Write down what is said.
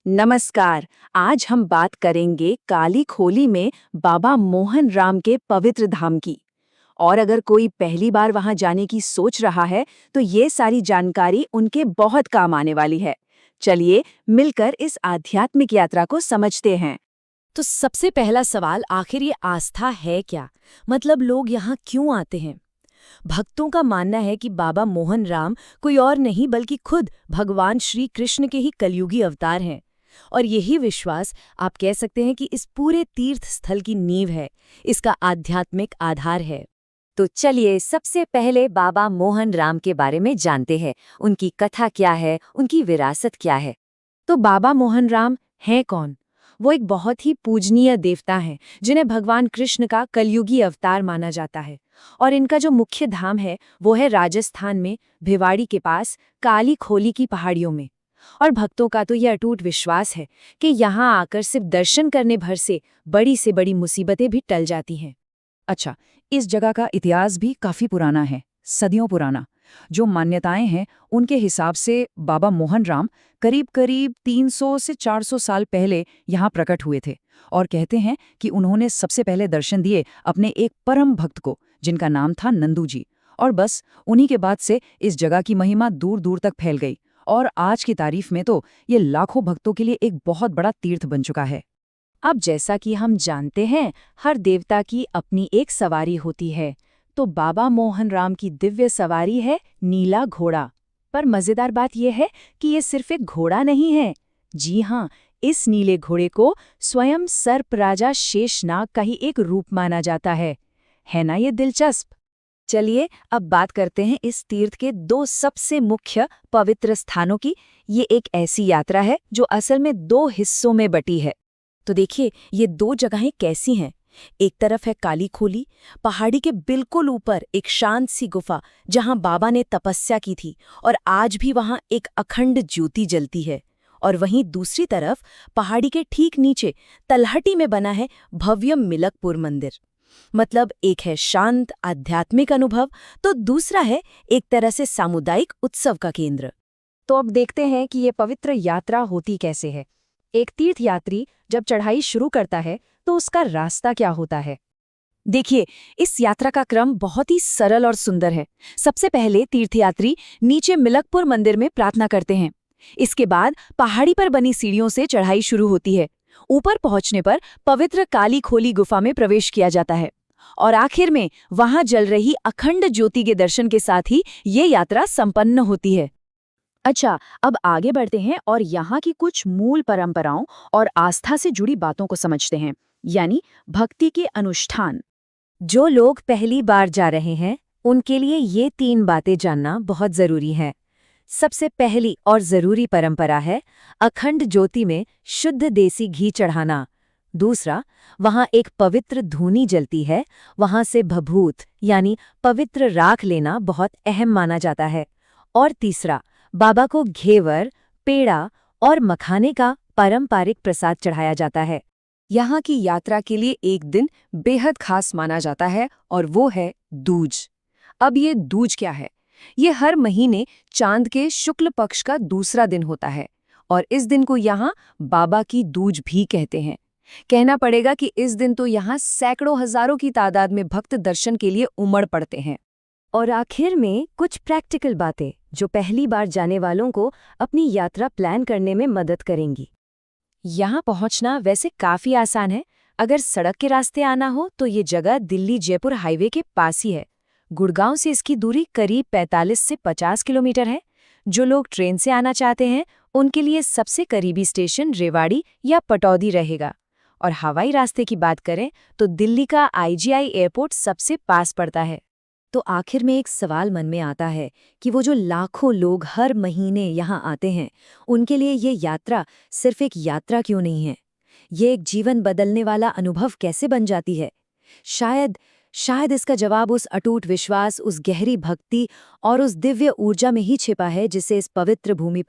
नमस्कार। आज हम बात करेंगे काली खोली में बाबा मोहन राम के पवित्र धाम की। और अगर कोई पहली बार वहां जाने की सोच रहा है तो ये सारी जानकारी उनके बहुत काम आने वाली है। चलिए मिलकर इस आध्यात्मिक यात्रा को समझते हैं। तो सबसे पहला सवाल, आखिर ये आस्था है क्या? मतलब लोग यहाँ क्यों आते हैं? भक्तों का मानना है कि बाबा मोहन राम कोई और नहीं बल्कि खुद भगवान श्री कृष्ण के ही कलयुगी अवतार हैं। और यही विश्वास आप कह सकते हैं कि इस पूरे तीर्थ स्थल की नींव है, इसका आध्यात्मिक आधार है। तो चलिए सबसे पहले बाबा मोहन राम के बारे में जानते हैं। उनकी कथा क्या है, उनकी विरासत क्या है। तो बाबा मोहन राम हैं कौन? वो एक बहुत ही पूजनीय देवता हैं जिन्हें भगवान कृष्ण का कलयुगी अवतार माना जाता है। और इनका जो मुख्य धाम है वो है राजस्थान में भिवाड़ी के पास काली खोली की पहाड़ियों में। और भक्तों का तो यह अटूट विश्वास है कि यहाँ आकर सिर्फ दर्शन करने भर से बड़ी मुसीबतें भी टल जाती हैं। अच्छा, इस जगह का इतिहास भी काफी पुराना है, सदियों पुराना। जो मान्यताएं हैं उनके हिसाब से बाबा मोहन राम करीब 300 से 400 साल पहले यहाँ प्रकट हुए थे। और कहते हैं कि उन्होंने सबसे पहले दर्शन दिए अपने एक परम भक्त को, जिनका नाम था नंदू जी। और बस उन्हीं के बाद से इस जगह की महिमा दूर दूर तक फैल गई। और आज की तारीफ में तो ये लाखों भक्तों के लिए एक बहुत बड़ा तीर्थ बन चुका है। अब जैसा कि हम जानते हैं, हर देवता की अपनी एक सवारी होती है। तो बाबा मोहन राम की दिव्य सवारी है नीला घोड़ा। पर मजेदार बात यह है कि ये सिर्फ एक घोड़ा नहीं है। जी हाँ, इस नीले घोड़े को स्वयं सर्प राजा शेषनाग का ही एक रूप माना जाता है। ना ये दिलचस्प? चलिए अब बात करते हैं इस तीर्थ के दो सबसे मुख्य पवित्र स्थानों की। ये एक ऐसी यात्रा है जो असल में दो हिस्सों में बटी है। तो देखिए, ये दो जगहें कैसी हैं। एक तरफ है काली खोली, पहाड़ी के बिल्कुल ऊपर एक शांत सी गुफा जहां बाबा ने तपस्या की थी और आज भी वहां एक अखंड ज्योति जलती है। और वहीं दूसरी तरफ पहाड़ी के ठीक नीचे तलहटी में बना है भव्य मिलकपुर मंदिर। मतलब एक है शांत आध्यात्मिक अनुभव, तो दूसरा है एक तरह से सामुदायिक उत्सव का केंद्र। तो अब देखते हैं कि ये पवित्र यात्रा होती कैसे है। एक तीर्थयात्री जब चढ़ाई शुरू करता है तो उसका रास्ता क्या होता है? देखिए, इस यात्रा का क्रम बहुत ही सरल और सुंदर है। सबसे पहले तीर्थयात्री नीचे मिलकपुर मंदिर में प्रार्थना करते हैं। इसके बाद पहाड़ी पर बनी सीढ़ियों से चढ़ाई शुरू होती है। ऊपर पहुंचने पर पवित्र काली खोली गुफा में प्रवेश किया जाता है। और आखिर में वहां जल रही अखंड ज्योति के दर्शन के साथ ही ये यात्रा संपन्न होती है। अच्छा, अब आगे बढ़ते हैं और यहाँ की कुछ मूल परंपराओं और आस्था से जुड़ी बातों को समझते हैं, यानी भक्ति के अनुष्ठान। जो लोग पहली बार जा रहे हैं उनके लिए ये 3 बातें जानना बहुत जरूरी है। सबसे पहली और जरूरी परंपरा है अखंड ज्योति में शुद्ध देसी घी चढ़ाना। दूसरा, वहां एक पवित्र धूनी जलती है, वहां से भभूत यानी पवित्र राख लेना बहुत अहम माना जाता है। और तीसरा, बाबा को घेवर, पेड़ा और मखाने का पारंपरिक प्रसाद चढ़ाया जाता है। यहाँ की यात्रा के लिए एक दिन बेहद खास माना जाता है और वो है दूज। अब ये दूज क्या है? ये हर महीने चांद के शुक्ल पक्ष का दूसरा दिन होता है और इस दिन को यहाँ बाबा की दूज भी कहते हैं। कहना पड़ेगा कि इस दिन तो यहाँ सैकड़ों हजारों की तादाद में भक्त दर्शन के लिए उमड़ पड़ते हैं। और आखिर में कुछ प्रैक्टिकल बातें जो पहली बार जाने वालों को अपनी यात्रा प्लान करने में मदद करेंगी। यहाँ पहुँचना वैसे काफ़ी आसान है। अगर सड़क के रास्ते आना हो तो ये जगह दिल्ली जयपुर हाईवे के पास ही है। गुड़गांव से इसकी दूरी करीब 45 से 50 किलोमीटर है। जो लोग ट्रेन से आना चाहते हैं उनके लिए सबसे करीबी स्टेशन रेवाड़ी या पटौदी रहेगा। और हवाई रास्ते की बात करें तो दिल्ली का IGI एयरपोर्ट सबसे पास पड़ता है। तो आखिर में एक सवाल मन में आता है कि वो जो लाखों लोग हर महीने यहाँ आते हैं, उनके लिए ये यात्रा सिर्फ एक यात्रा क्यों नहीं है? ये एक जीवन बदलने वाला अनुभव कैसे बन जाती है? शायद इसका जवाब उस अटूट विश्वास, उस गहरी भक्ति और उस दिव्य ऊर्जा में ही छिपा है जिसे इस पवित्र भूमि पर